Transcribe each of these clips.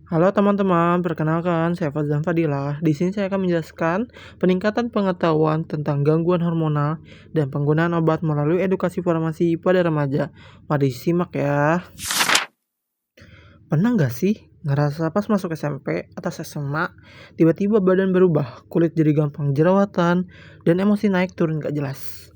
Halo teman-teman, perkenalkan saya Fazlan Fadilah. Di sini saya akan menjelaskan peningkatan pengetahuan tentang gangguan hormonal dan penggunaan obat melalui edukasi farmasi pada remaja. Mari simak ya. Pernah nggak sih ngerasa pas masuk SMP atau SMA, tiba-tiba badan berubah, kulit jadi gampang jerawatan, dan emosi naik turun gak jelas?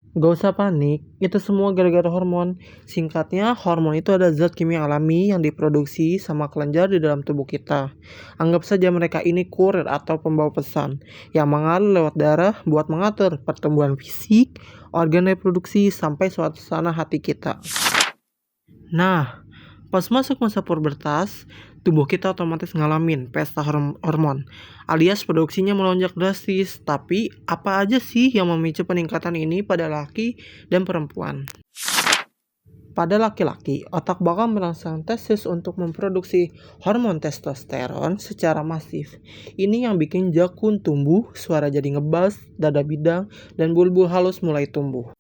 Gak usah panik, itu semua gara-gara hormon. Singkatnya, hormon itu ada zat kimia alami yang diproduksi sama kelenjar di dalam tubuh kita. Anggap saja mereka ini kurir atau pembawa pesan yang mengalir lewat darah buat mengatur pertumbuhan fisik, organ reproduksi, sampai suasana hati kita. Nah, pas masuk masa pubertas, tubuh kita otomatis ngalamin pesta hormon, alias produksinya melonjak drastis. Tapi apa aja sih yang memicu peningkatan ini pada laki dan perempuan? Pada laki-laki, otak bakal merangsang testis untuk memproduksi hormon testosteron secara masif. Ini yang bikin jakun tumbuh, suara jadi ngebas, dada bidang, dan bulbul halus mulai tumbuh.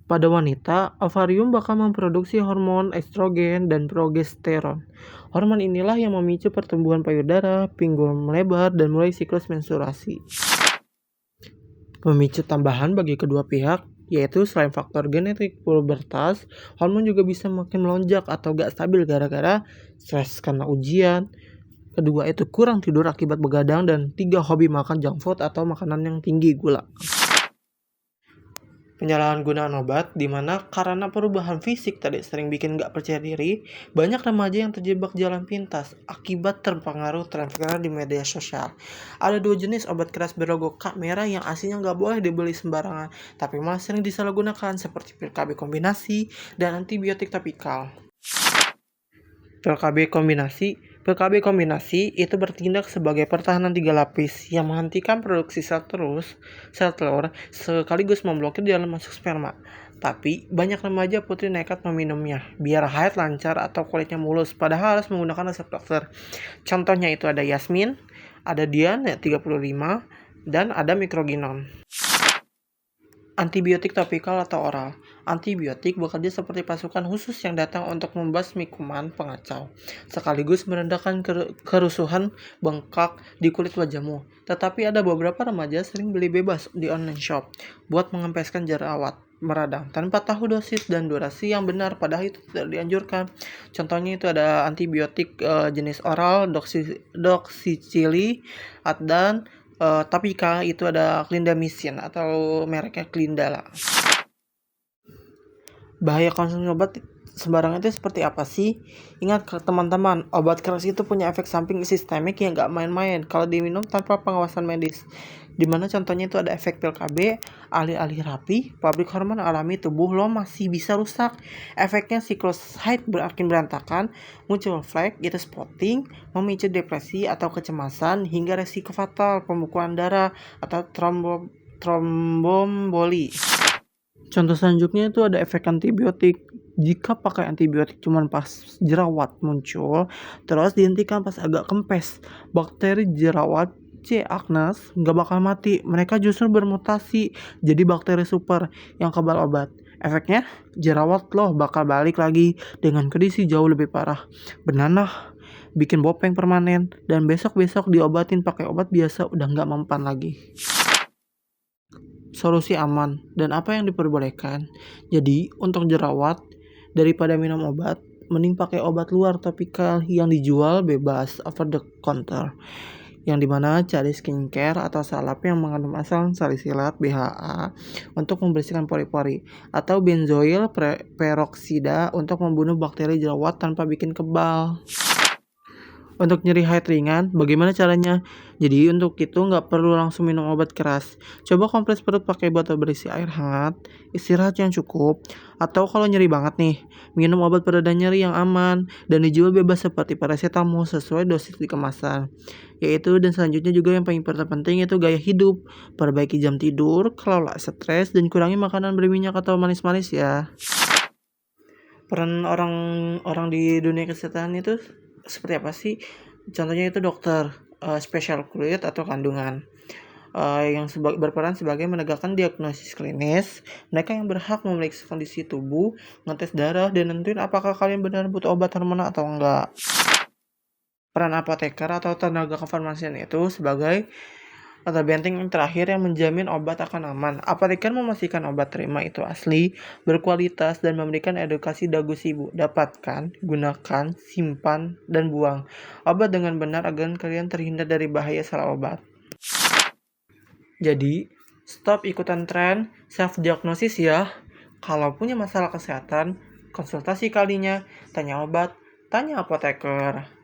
Pada wanita, ovarium bakal memproduksi hormon estrogen dan progesteron. Hormon inilah yang memicu pertumbuhan payudara, pinggul melebar, dan mulai siklus menstruasi. Pemicu tambahan bagi kedua pihak, yaitu selain faktor genetik pubertas, hormon juga bisa makin melonjak atau gak stabil gara-gara stres karena ujian. Kedua itu kurang tidur akibat begadang, dan 3 hobi makan junk food atau makanan yang tinggi gula. Penyalahgunaan obat, di mana karena perubahan fisik tadi sering bikin gak percaya diri, banyak remaja yang terjebak jalan pintas akibat terpengaruh tren viral di media sosial. Ada 2 jenis obat keras berlogo K merah yang aslinya gak boleh dibeli sembarangan, tapi malah sering disalahgunakan seperti pil KB kombinasi dan antibiotik topikal. Pil KB kombinasi itu bertindak sebagai pertahanan 3 lapis yang menghentikan produksi sel telur sekaligus memblokir jalan masuk sperma. Tapi banyak remaja putri nekat meminumnya biar haid lancar atau kulitnya mulus, padahal harus menggunakan resep dokter. Contohnya itu ada Yasmin, ada Dian 35, dan ada Microgynon. Antibiotik topikal atau oral. Antibiotik bekerja seperti pasukan khusus yang datang untuk membasmi kuman pengacau, sekaligus meredakan kerusuhan bengkak di kulit wajahmu. Tetapi ada beberapa remaja sering beli bebas di online shop buat mengempeskan jerawat meradang tanpa tahu dosis dan durasi yang benar, padahal itu tidak dianjurkan. Contohnya itu ada antibiotik jenis oral doxycycline dan Tapika itu ada clindamycin atau mereknya Clindala. Bahaya konsumsi obat sembarangan itu seperti apa sih? Ingat teman-teman, obat keras itu punya efek samping sistemik yang gak main-main kalau diminum tanpa pengawasan medis. Dimana contohnya itu ada efek pil KB, alih-alih rapi, pabrik hormon alami tubuh lo masih bisa rusak. Efeknya siklus haid berakin berantakan, muncul flek, itu spotting, memicu depresi atau kecemasan, hingga resiko fatal, pembekuan darah, atau tromboemboli. Contoh selanjutnya itu ada efek antibiotik. Jika pakai antibiotik cuman pas jerawat muncul, terus dihentikan pas agak kempes, bakteri jerawat C. acnes nggak bakal mati. Mereka justru bermutasi jadi bakteri super yang kebal obat. Efeknya, jerawat lo bakal balik lagi dengan kondisi jauh lebih parah. Benanah, bikin bopeng permanen, dan besok-besok diobatin pakai obat biasa udah nggak mempan lagi. Solusi aman dan apa yang diperbolehkan. Jadi untuk jerawat, daripada minum obat, mending pakai obat luar topikal yang dijual bebas over the counter, yang dimana cari skincare atau salep yang mengandung asam salisilat BHA untuk membersihkan pori-pori, atau benzoil peroksida untuk membunuh bakteri jerawat tanpa bikin kebal. Untuk nyeri haid ringan, bagaimana caranya? Jadi untuk itu nggak perlu langsung minum obat keras. Coba kompres perut pakai botol berisi air hangat, istirahat yang cukup, atau kalau nyeri banget nih, minum obat pereda nyeri yang aman dan dijual bebas seperti paracetamol sesuai dosis di kemasan. Yaitu dan selanjutnya juga yang paling penting itu gaya hidup. Perbaiki jam tidur, kelola stres, dan kurangi makanan berminyak atau manis-manis ya. Peran orang di dunia kesehatan itu seperti apa sih? Contohnya itu dokter, spesial kulit atau kandungan, yang berperan sebagai menegakkan diagnosis klinis. Mereka yang berhak memeriksa kondisi tubuh, ngetes darah, dan nentuin apakah kalian benar butuh obat hormonal atau enggak. Peran apoteker atau tenaga kefarmasian itu sebagai benteng yang terakhir yang menjamin obat akan aman. Apoteker memastikan obat terima itu asli, berkualitas, dan memberikan edukasi dagus ibu. Dapatkan, gunakan, simpan, dan buang obat dengan benar agar kalian terhindar dari bahaya salah obat. Jadi, stop ikutan tren, self-diagnosis ya. Kalau punya masalah kesehatan, konsultasi kalinya, tanya obat, tanya apoteker.